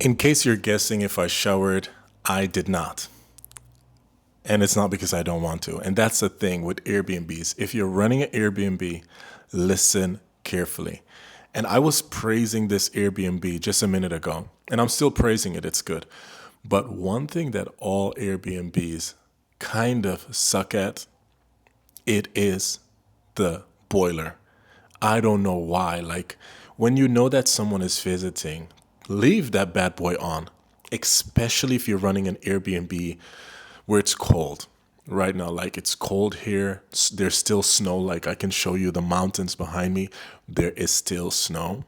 In case you're guessing if I showered, I did not. And it's not because I don't want to. And that's the thing with Airbnbs. If you're running an Airbnb, listen carefully. And I was praising this Airbnb just a minute ago, and I'm still praising it. It's good. But one thing that all Airbnbs kind of suck at, it is the boiler. I don't know why. Like, when you know that someone is visiting, leave that bad boy on, especially if you're running an Airbnb where it's cold. Right now, like it's cold here. There's still snow. Like I can show you the mountains behind me. There is still snow.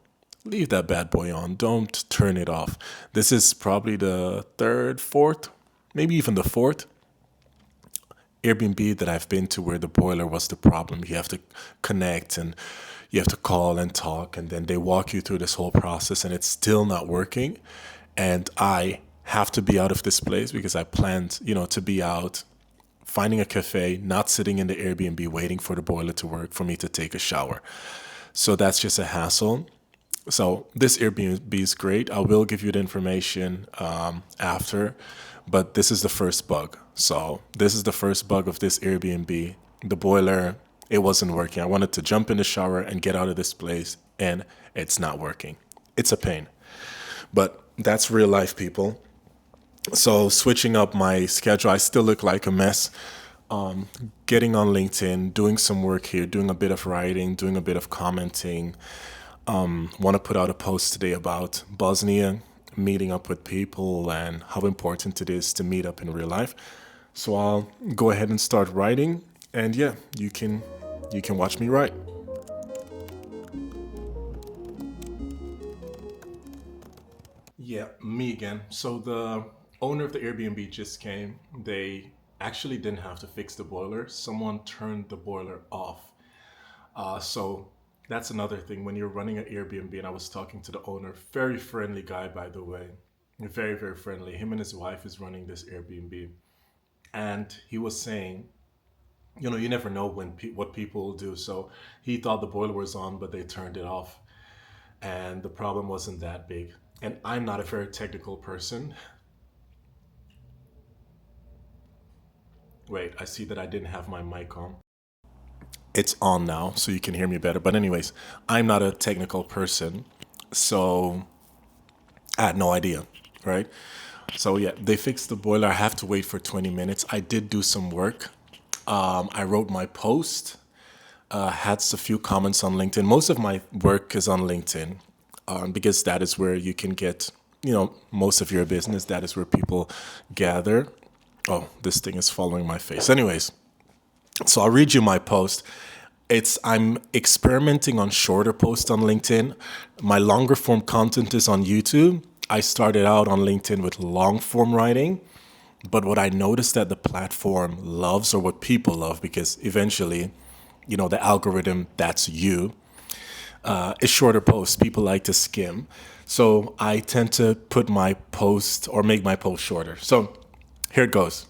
Leave that bad boy on. Don't turn it off. This is probably the third, fourth, maybe even the fourth Airbnb that I've been to where the boiler was the problem. You have to connect and you have to call and talk, and then they walk you through this whole process and it's still not working. And I have to be out of this place because I planned, to be out, finding a cafe, not sitting in the Airbnb waiting for the boiler to work for me to take a shower. So that's just a hassle. So this Airbnb is great. I will give you the information after, but this is the first bug. So this is the first bug of this Airbnb. The boiler, it wasn't working. I wanted to jump in the shower and get out of this place, and it's not working. It's a pain. But that's real life, people. So switching up my schedule, I still look like a mess. Getting on LinkedIn, doing some work here, doing a bit of writing, doing a bit of commenting. Want to put out a post today about Bosnia, meeting up with people and how important it is to meet up in real life. So I'll go ahead and start writing, and yeah, you can watch me write. Yeah, me again. So the owner of the Airbnb just came. They actually didn't have to fix the boiler. Someone turned the boiler off. So that's another thing when you're running an Airbnb. And I was talking to the owner, very friendly guy, by the way, very, very friendly. Him and his wife is running this Airbnb. And he was saying, you never know what people will do. So he thought the boiler was on, but they turned it off. And the problem wasn't that big. And I'm not a very technical person. Wait, I see that I didn't have my mic on. It's on now, so you can hear me better. But anyways, I'm not a technical person, so I had no idea, right? So yeah, they fixed the boiler. I have to wait for 20 minutes. I did do some work. I wrote my post, had a few comments on LinkedIn. Most of my work is on LinkedIn because that is where you can get, most of your business. That is where people gather. Oh, this thing is following my face. Anyways, so I'll read you my post. I'm experimenting on shorter posts on LinkedIn. My longer form content is on YouTube. I started out on LinkedIn with long form writing, but what I noticed that the platform loves, or what people love, because eventually, the algorithm, that's you, is shorter posts. People like to skim. So I tend to put my post or make my post shorter. So here it goes.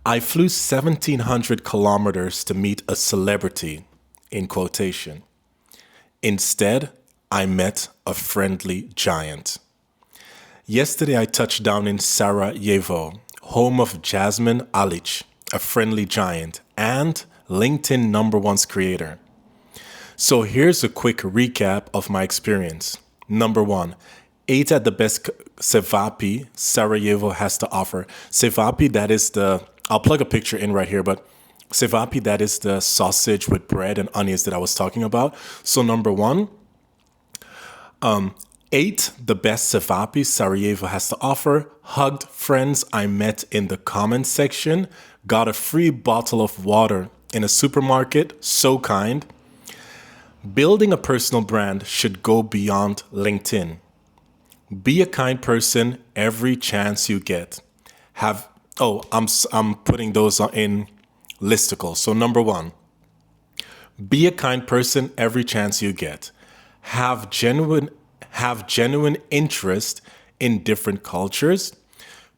I flew 1,700 kilometers to meet a celebrity, in quotation. Instead, I met a friendly giant. Yesterday, I touched down in Sarajevo, home of Jasmine Alic, a friendly giant, and LinkedIn #1's creator. So here's a quick recap of my experience. Number 1, ate at the best cevapi Sarajevo has to offer. Cevapi, that is I'll plug a picture in right here, but cevapi, that is the sausage with bread and onions that I was talking about. So number 1, ate the best cevapi Sarajevo has to offer, hugged friends I met in the comments section, got a free bottle of water in a supermarket, so kind. Building a personal brand should go beyond LinkedIn. Be a kind person every chance you get. I'm putting those in listicle. So number 1, be a kind person every chance you get. Have genuine interest in different cultures.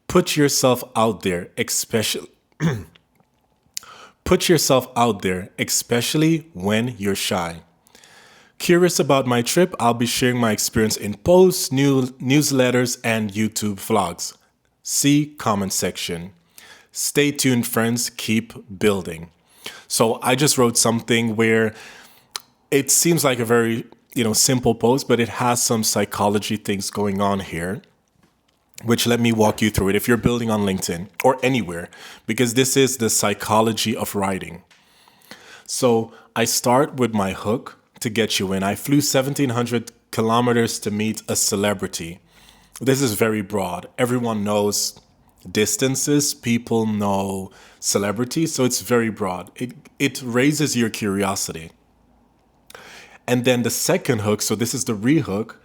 Put yourself out there, especially when you're shy. Curious about my trip, I'll be sharing my experience in posts, newsletters, and YouTube vlogs. See comment section. Stay tuned, friends. Keep building. So I just wrote something where it seems like a very, simple post, but it has some psychology things going on here, which let me walk you through it if you're building on LinkedIn or anywhere, because this is the psychology of writing. So I start with my hook to get you in. I flew 1,700 kilometers to meet a celebrity. This is very broad. Everyone knows distances, people know celebrities, so it's very broad. It raises your curiosity. And then the second hook, so this is the rehook.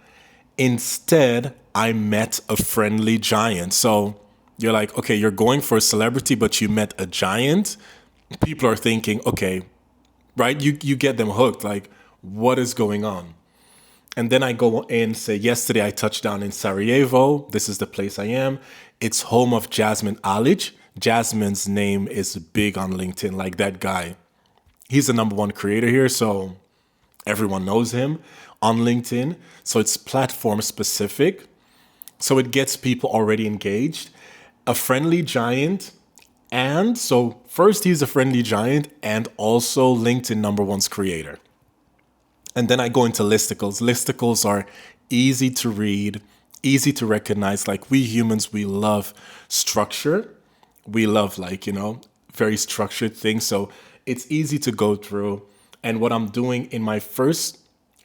Instead, I met a friendly giant. So you're like, okay, you're going for a celebrity, but you met a giant. People are thinking, okay, right? You get them hooked. Like, what is going on? And then I go and say, yesterday I touched down in Sarajevo. This is the place I am. It's home of Jasmine Alic. Jasmine's name is big on LinkedIn, like that guy. He's the number one creator here, so everyone knows him on LinkedIn. So it's platform specific. So it gets people already engaged. A friendly giant. And so first he's a friendly giant and also LinkedIn number one's creator. And then I go into listicles. Listicles are easy to read, easy to recognize. Like we humans, we love structure. We love very structured things. So it's easy to go through. And what I'm doing in my first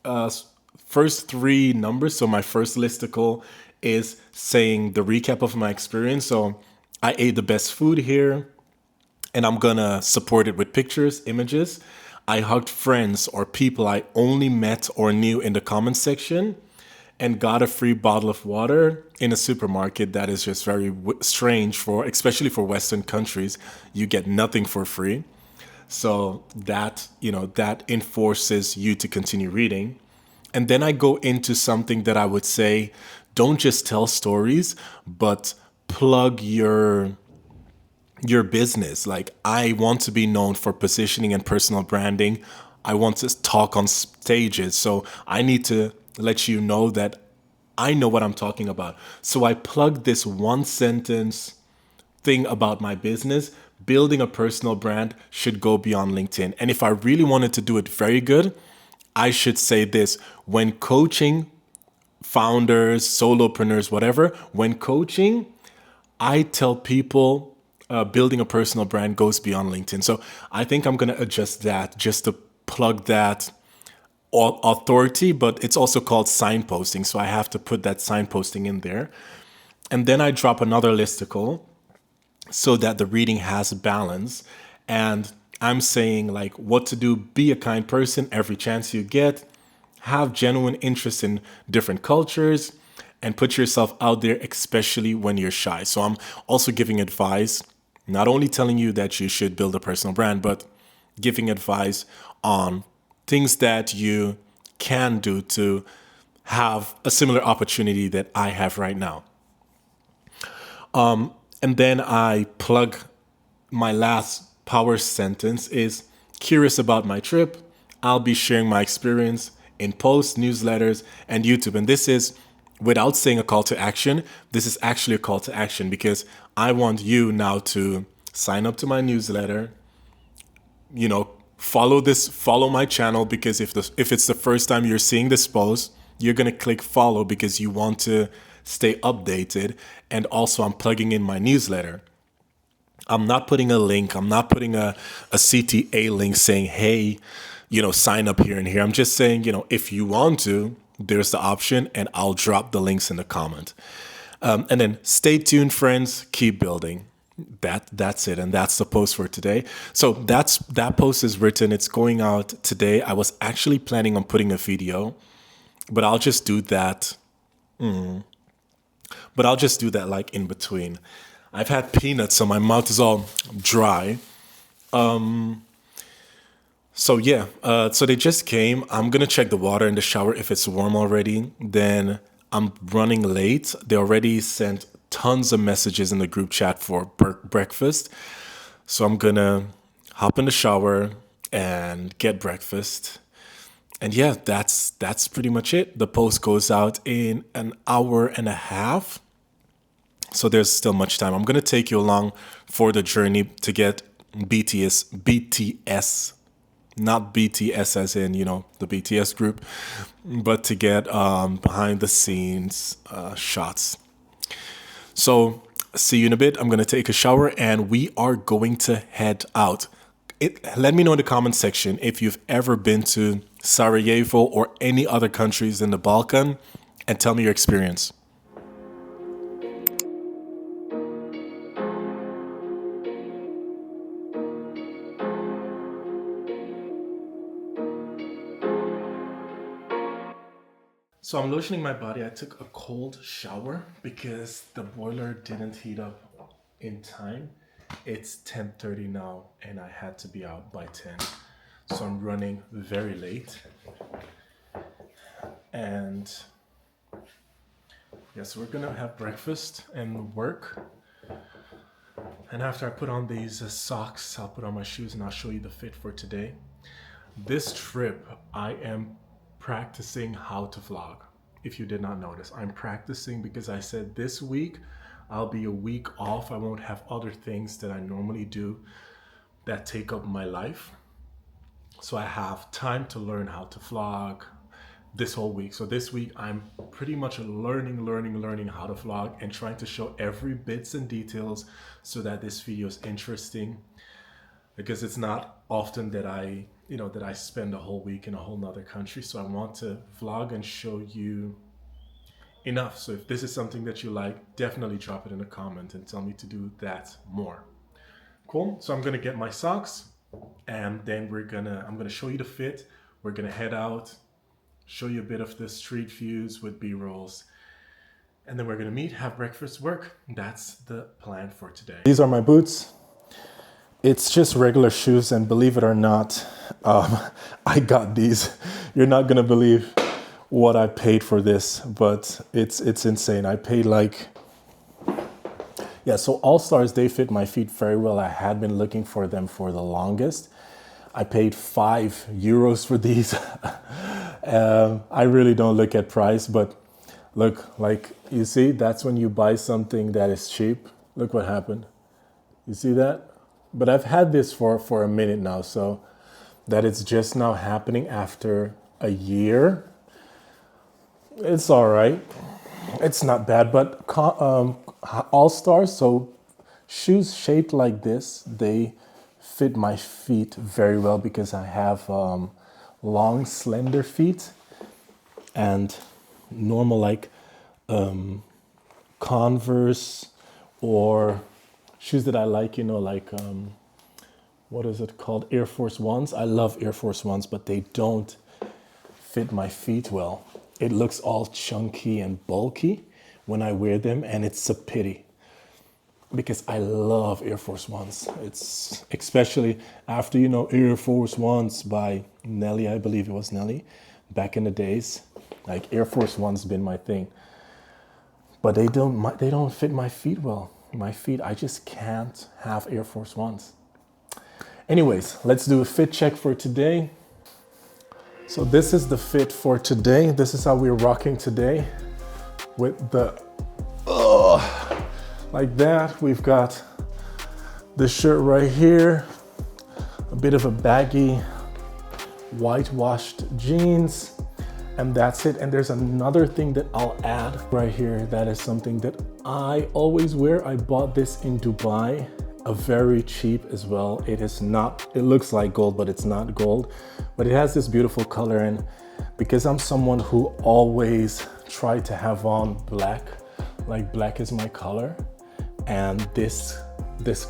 three numbers, so my first listicle is saying the recap of my experience. So I ate the best food here, and I'm gonna support it with pictures, images. I hugged friends or people I only met or knew in the comments section and got a free bottle of water in a supermarket. That is just very strange especially for Western countries. You get nothing for free. So that enforces you to continue reading. And then I go into something that I would say, don't just tell stories, but plug your business. Like I want to be known for positioning and personal branding. I want to talk on stages. So I need to let you know that I know what I'm talking about. So I plug this one sentence thing about my business. Building a personal brand should go beyond LinkedIn. And if I really wanted to do it very good, I should say this. When coaching founders, solopreneurs, whatever, when coaching, I tell people building a personal brand goes beyond LinkedIn. So I think I'm going to adjust that just to plug that authority, but it's also called signposting. So I have to put that signposting in there. And then I drop another listicle so that the reading has balance. And I'm saying like what to do, be a kind person every chance you get, have genuine interest in different cultures, and put yourself out there, especially when you're shy. So I'm also giving advice, not only telling you that you should build a personal brand, but giving advice on things that you can do to have a similar opportunity that I have right now. And then I plug my last power sentence is curious about my trip. I'll be sharing my experience in posts, newsletters, and YouTube. And this is without saying a call to action. This is actually a call to action because I want you now to sign up to my newsletter, follow my channel, because if it's the first time you're seeing this post, you're going to click follow because you want to stay updated. And also I'm plugging in my newsletter. I'm not putting a link. I'm not putting a CTA link saying, hey, sign up here and here. I'm just saying, if you want to, there's the option, and I'll drop the links in the comment. And then stay tuned, friends. Keep building. That's it. And that's the post for today. So that post is written. It's going out today. I was actually planning on putting a video, but I'll just do that. But I'll just do that like in between. I've had peanuts, so my mouth is all dry. So they just came. I'm going to check the water in the shower if it's warm already. Then I'm running late. They already sent tons of messages in the group chat for breakfast. So I'm going to hop in the shower and get breakfast. And yeah, that's pretty much it. The post goes out in an hour and a half. So there's still much time. I'm going to take you along for the journey to get BTS, not BTS as in, the BTS group, but to get behind the scenes shots. So see you in a bit. I'm going to take a shower and we are going to head out. Let me know in the comment section if you've ever been to Sarajevo or any other countries in the Balkan, and tell me your experience. So I'm lotioning my body. I took a cold shower because the boiler didn't heat up in time. It's 10:30 now and I had to be out by 10. So I'm running very late. And yes, we're gonna have breakfast and work. And after I put on these socks, I'll put on my shoes and I'll show you the fit for today. This trip, I am practicing how to vlog. If you did not notice, I'm practicing because I said this week I'll be a week off. I won't have other things that I normally do that take up my life. So I have time to learn how to vlog this whole week. So this week I'm pretty much learning how to vlog and trying to show every bits and details so that this video is interesting, because it's not often that I spend a whole week in a whole nother country. So I want to vlog and show you enough. So if this is something that you like, definitely drop it in a comment and tell me to do that more. Cool. So I'm gonna get my socks and then I'm gonna show you the fit. We're gonna head out, show you a bit of the street views with B-rolls, and then we're gonna meet, have breakfast, work. That's the plan for today. These are my boots. It's just regular shoes, and believe it or not, I got these. You're not gonna believe what I paid for this, but it's insane. I paid so All Stars, they fit my feet very well. I had been looking for them for the longest. I paid €5 for these. I really don't look at price, but look, you see, that's when you buy something that is cheap. Look what happened. You see that? But I've had this for a minute now, so that it's just now happening after a year. It's all right. It's not bad, but All Stars, so shoes shaped like this, they fit my feet very well because I have long, slender feet, and normal Converse or shoes that I like, what is it called? Air Force Ones. I love Air Force Ones, but they don't fit my feet well. It looks all chunky and bulky when I wear them, and it's a pity because I love Air Force Ones. It's especially after, Air Force Ones by Nelly, I believe it was Nelly, back in the days. Air Force One's been my thing, but they don't fit my feet well. My feet, I just can't have Air Force Ones. Anyways, let's do a fit check for today. So this is the fit for today. This is how we're rocking today with the, like that. We've got the shirt right here, a bit of a baggy whitewashed jeans, and that's it. And there's another thing that I'll add right here. That is something that I always wear. I bought this in Dubai, a very cheap as well. It looks like gold, but it's not gold, but it has this beautiful color. And because I'm someone who always try to have on black, black is my color, and this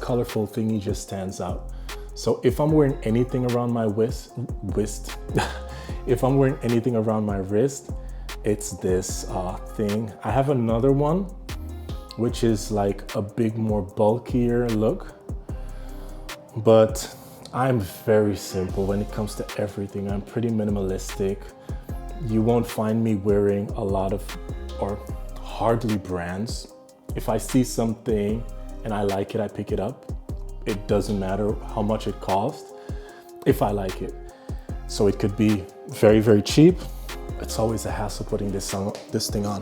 colorful thingy just stands out. So if I'm wearing anything around my wrist, if I'm wearing anything around my wrist, it's this thing. I have another one, which is like a big, more bulkier look, but I'm very simple when it comes to everything. I'm pretty minimalistic. You won't find me wearing a lot of, or hardly, brands. If I see something and I like it, I pick it up. It doesn't matter how much it costs if I like it. So it could be very, very cheap. It's always a hassle putting this thing on.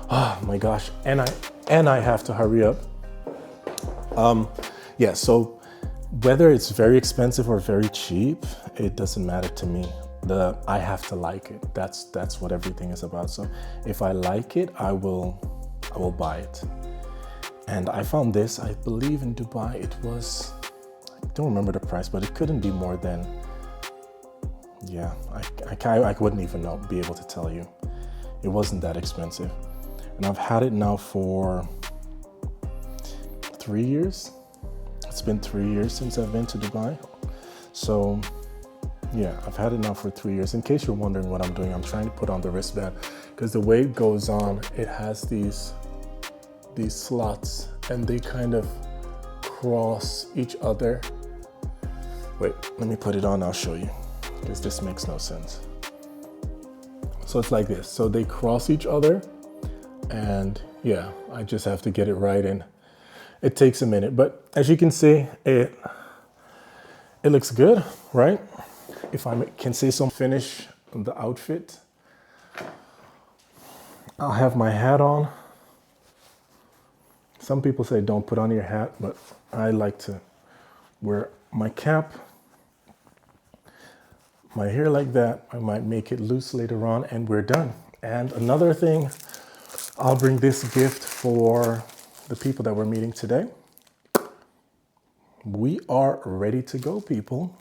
Oh my gosh, and I have to hurry up. Yeah, so whether it's very expensive or very cheap, it doesn't matter to me. I have to like it. That's what everything is about. So if I like it, I will buy it. And I found this, I believe in Dubai, it was, I don't remember the price, but it couldn't be more than, yeah, I wouldn't even be able to tell you. It wasn't that expensive. And I've had it now for 3 years. It's been 3 years since I've been to Dubai. So yeah, I've had it now for 3 years. In case you're wondering what I'm doing, I'm trying to put on the wristband because the way it goes on, it has these slots and they kind of cross each other. Wait, let me put it on, I'll show you, because this makes no sense. So it's like this. So they cross each other and yeah, I just have to get it right and it takes a minute. But as you can see, it looks good, right? If I can say so, finish the outfit. I'll have my hat on. Some people say don't put on your hat, but I like to wear my cap, my hair like that. I might make it loose later on and we're done. And another thing, I'll bring this gift for the people that we're meeting today. We are ready to go, people.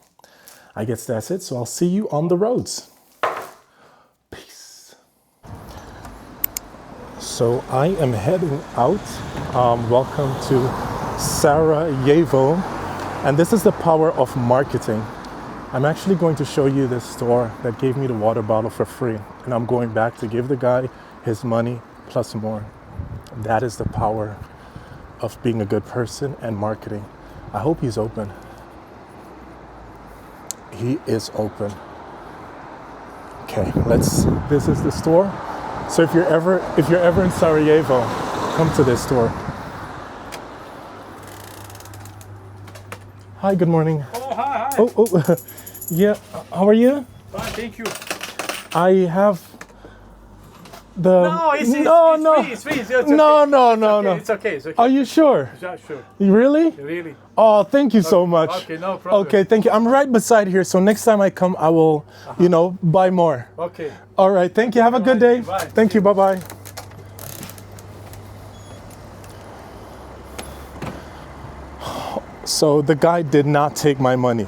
I guess that's it. So I'll see you on the roads. Peace. So I am heading out. Welcome to Sarajevo. And this is the power of marketing. I'm actually going to show you this store that gave me the water bottle for free. And I'm going back to give the guy his money plus more. That is the power of being a good person and marketing. I hope he's open. He is open. Okay, this is the store. So if you're ever in Sarajevo, come to this store. Hi, good morning. Oh, hi. Oh, yeah, how are you? Fine, thank you. I have the... No, it's free. It's okay. No. It's okay. Are you sure? Yeah, sure. Really? Really? Oh, thank you so much. Okay, no problem. Okay, thank you. I'm right beside here, so next time I come, I will, buy more. Okay. All right, thank you. Have a good day. Bye. Thank you. Bye-bye. So the guy did not take my money.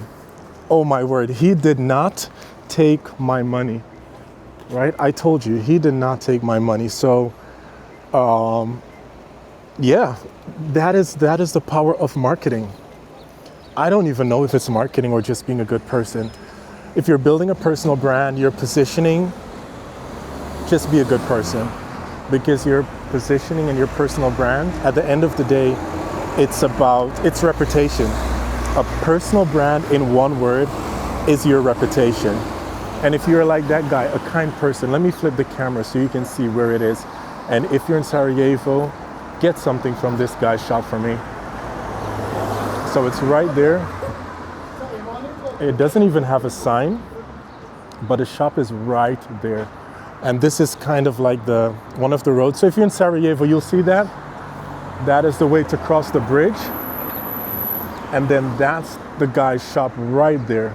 Oh my word, he did not take my money. Right? I told you, he did not take my money. So, yeah, that is the power of marketing. I don't even know if it's marketing or just being a good person. If you're building a personal brand, you're positioning, just be a good person. Because your positioning and your personal brand, at the end of the day, it's about its reputation. A personal brand in one word is your reputation. And if you're like that guy, a kind person, let me flip the camera so you can see where it is. And if you're in Sarajevo, get something from this guy's shop for me. So it's right there. It doesn't even have a sign, but the shop is right there. And this is kind of like one of the roads. So if you're in Sarajevo, you'll see that. That is the way to cross the bridge. And then that's the guy's shop right there.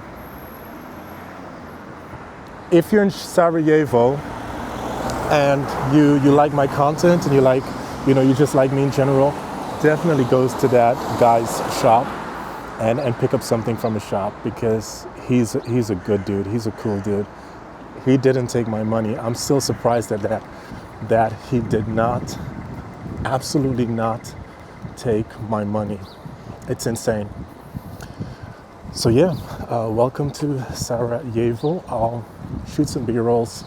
If you're in Sarajevo and you like my content and you just like me in general, definitely goes to that guy's shop and pick up something from his shop because he's a good dude. He's a cool dude. He didn't take my money. I'm still surprised at that he did not, absolutely not take my money. It's insane. So yeah, welcome to Sarajevo. I'll shoot some B-rolls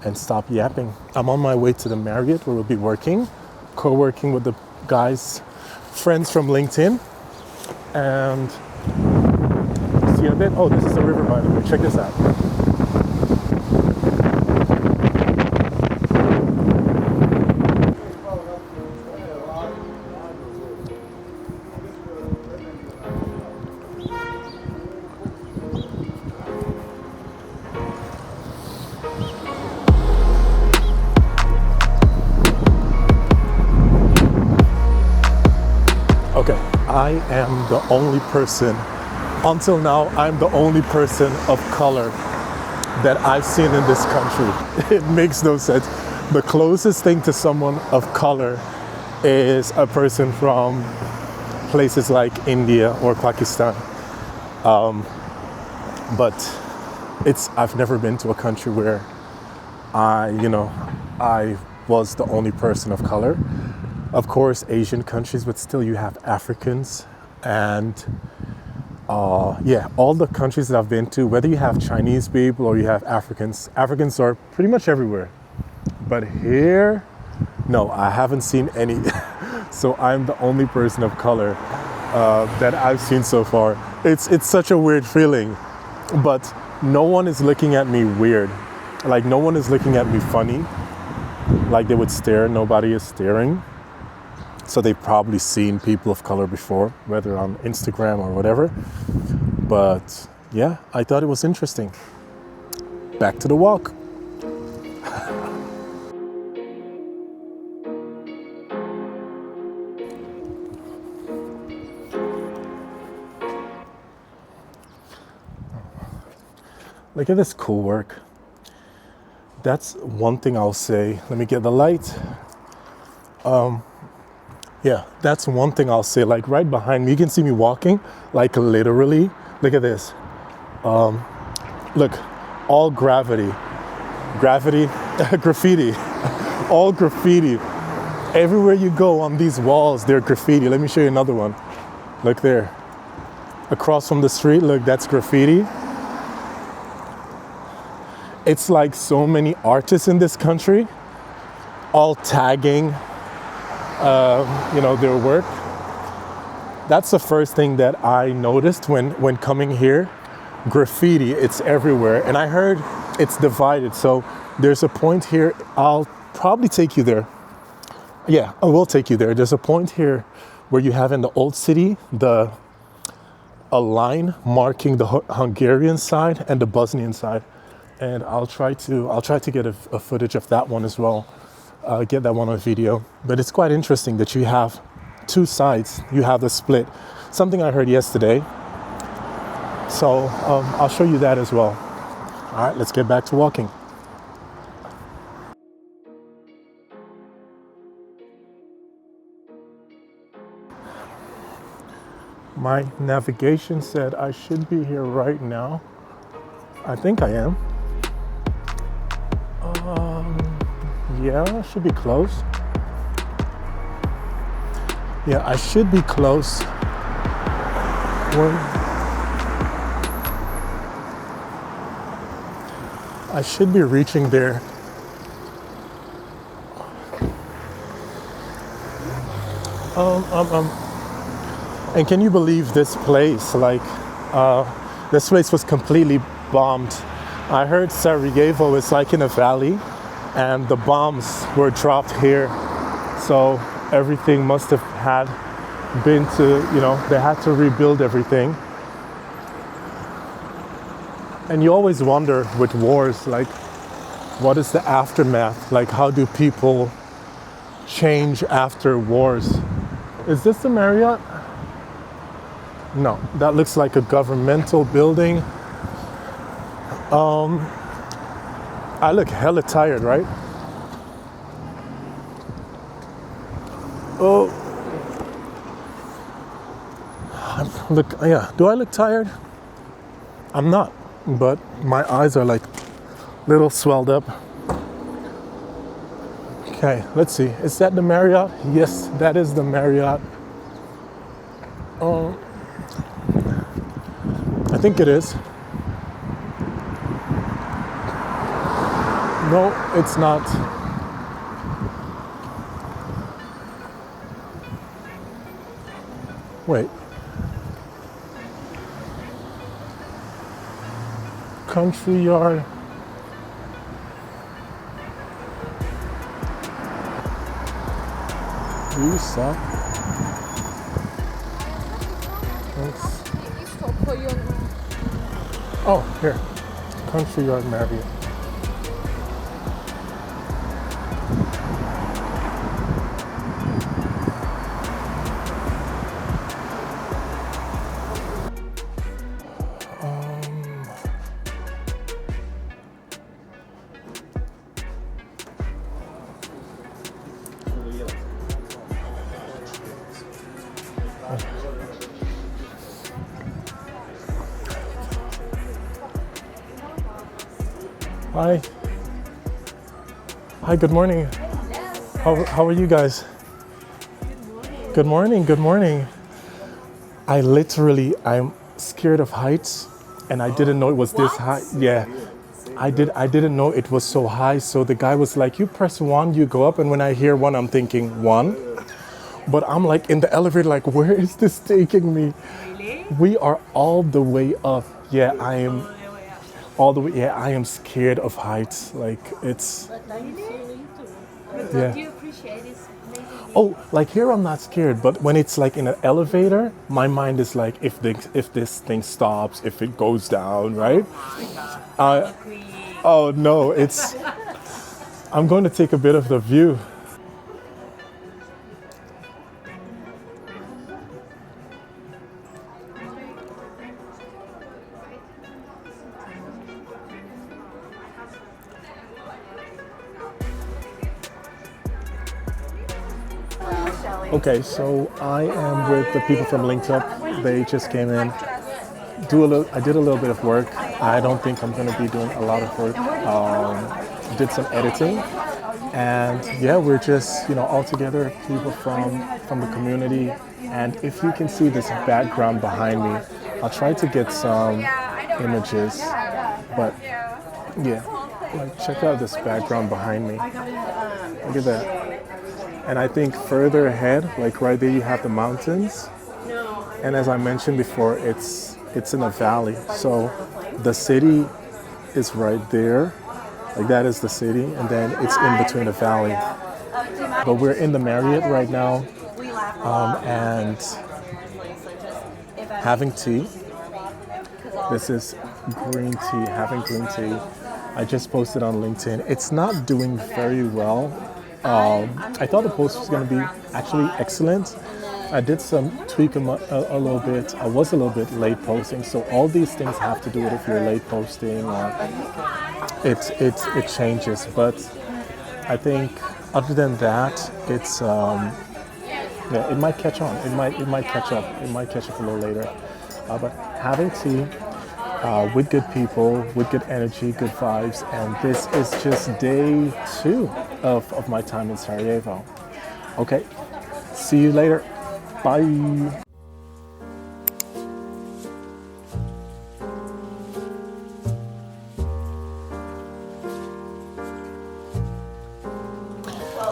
and stop yapping. I'm on my way to the Marriott where we'll be co-working with the guys, friends from LinkedIn. And see a bit. Oh, this is the river, by the way. Check this out. Okay, I am the only person, until now, I'm the only person of color that I've seen in this country. It makes no sense. The closest thing to someone of color is a person from places like India or Pakistan. But I've never been to a country where I was the only person of color. Of course, Asian countries, but still you have Africans and all the countries that I've been to, whether you have Chinese people or you have Africans are pretty much everywhere. But here, no, I haven't seen any. So I'm the only person of color that I've seen so far. It's such a weird feeling, but no one is looking at me weird. Like no one is looking at me funny. Like they would stare, nobody is staring. So they've probably seen people of color before, whether on Instagram or whatever. But yeah, I thought it was interesting. Back to the walk. Look at this cool work. That's one thing I'll say. Let me get the light. Yeah, that's one thing I'll say. Like right behind me, you can see me walking, like literally. Look at this. Look, all graffiti, all graffiti. Everywhere you go on these walls, they're graffiti. Let me show you another one. Look there. Across from the street, look, that's graffiti. It's like so many artists in this country, all tagging, their work. That's the first thing that I noticed when coming here. Graffiti, it's everywhere. And I heard it's divided. So there's a point here. I'll probably take you there. Yeah, I will take you there. There's a point here where you have in the old city, a line marking the Hungarian side and the Bosnian side. And I'll try to get a footage of that one as well. Get that one on video. But it's quite interesting that you have two sides. You have the split. Something I heard yesterday. So I'll show you that as well. All right, let's get back to walking. My navigation said I should be here right now. I think I am. Yeah, I should be close. Yeah, I should be close. I should be reaching there. And can you believe this place? This place was completely bombed. I heard Sarajevo is like in a valley and the bombs were dropped here. So everything must have been they had to rebuild everything. And you always wonder with wars, like, what is the aftermath? Like, how do people change after wars? Is this the Marriott? No, that looks like a governmental building. I look hella tired, right? Oh, do I look tired? I'm not, but my eyes are like little swelled up. Okay, let's see. Is that the Marriott? Yes, that is the Marriott. I think it is. No, it's not. Wait. Country Yard. Do you suck? Thanks. Oh, here. Country Yard Marriott. Hi. Hi, good morning. How are you guys? Good morning, good morning. I'm scared of heights and I didn't know it was this high. Yeah. I didn't know it was so high. So the guy was like, you press one, you go up. And when I hear one, I'm thinking one. But I'm like in the elevator, like, where is this taking me? Really? We are all the way up. Yeah, I am all the way. Yeah, I am scared of heights. Like it's, But yeah. don't you appreciate it? Maybe Oh, like here I'm not scared, but when it's like in an elevator, my mind is like, if this thing stops, if it goes down, right? queen. Oh no, it's. I'm going to take a bit of the view. Okay, so I am with the people from Linked Up. They just came in. I did a little bit of work. I don't think I'm going to be doing a lot of work. Did some editing, and yeah, we're just all together, people from the community. And if you can see this background behind me, I'll try to get some images. But yeah, like check out this background behind me. Look at that. And I think further ahead, like right there, you have the mountains. And as I mentioned before, it's in a valley. So the city is right there. Like that is the city, and then it's in between the valley. But we're in the Marriott right now, and having tea. This is green tea, having green tea. I just posted on LinkedIn. It's not doing very well. I thought the post was going to be actually excellent. I did some tweaking a little bit. I was a little bit late posting, so all these things have to do with if you're late posting or it changes. But I think other than that, it's yeah, it might catch on. It might catch up. It might catch up a little later. But having tea with good people, with good energy, good vibes, and this is just day 2 of my time in Sarajevo. Okay, see you later. Bye.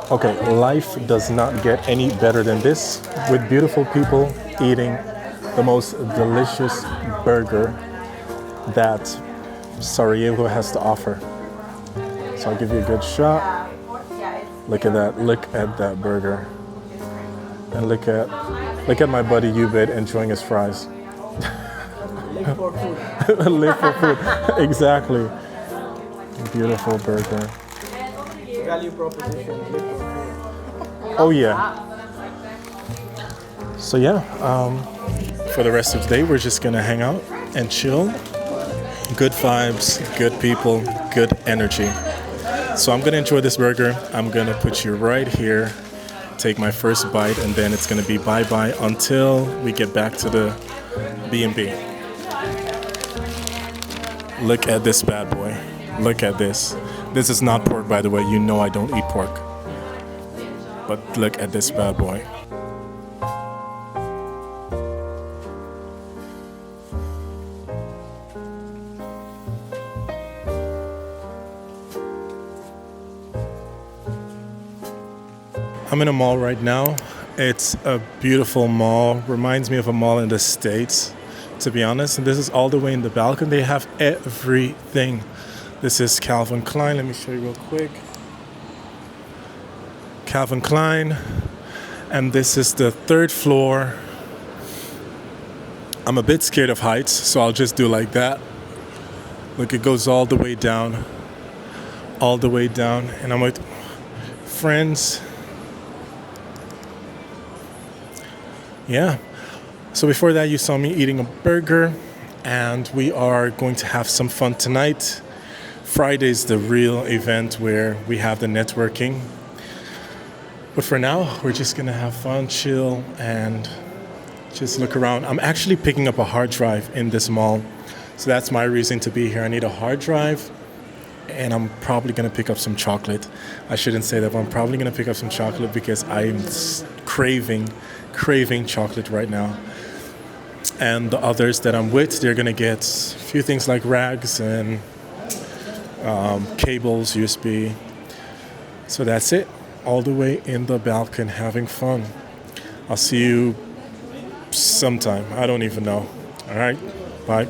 Okay, life does not get any better than this, with beautiful people eating the most delicious burger that Sarajevo has to offer. So I'll give you a good shot. Look at that. Look at that burger. And look at my buddy Ubid enjoying his fries. Live for food. Live for food. Exactly. Beautiful burger. Value proposition. Live for food. Oh yeah. So yeah, for the rest of the day, we're just gonna hang out and chill. Good vibes, good people, good energy. So I'm gonna enjoy this burger. I'm gonna put you right here, take my first bite, and then it's gonna be bye-bye until we get back to the B&B. Look at this bad boy. Look at this. This is not pork, by the way. You know I don't eat pork. But look at this bad boy. I'm in a mall right now. It's a beautiful mall. Reminds me of a mall in the States, to be honest. And this is all the way in the balcony. They have everything. This is Calvin Klein. Let me show you real quick. Calvin Klein. And this is the 3rd floor. I'm a bit scared of heights, so I'll just do like that. Look, it goes all the way down. All the way down. And I'm with friends. Yeah. So before that, you saw me eating a burger, and we are going to have some fun tonight. Friday's the real event where we have the networking. But for now, we're just gonna have fun, chill, and just look around. I'm actually picking up a hard drive in this mall. So that's my reason to be here. I need a hard drive, and I'm probably gonna pick up some chocolate. I shouldn't say that, but I'm probably gonna pick up some chocolate because I'm craving chocolate right now. And the others that I'm with, they're gonna get a few things like rags and cables, USB. So that's it. All the way in the balcony, having fun. I'll see you sometime. I don't even know. All right. Bye.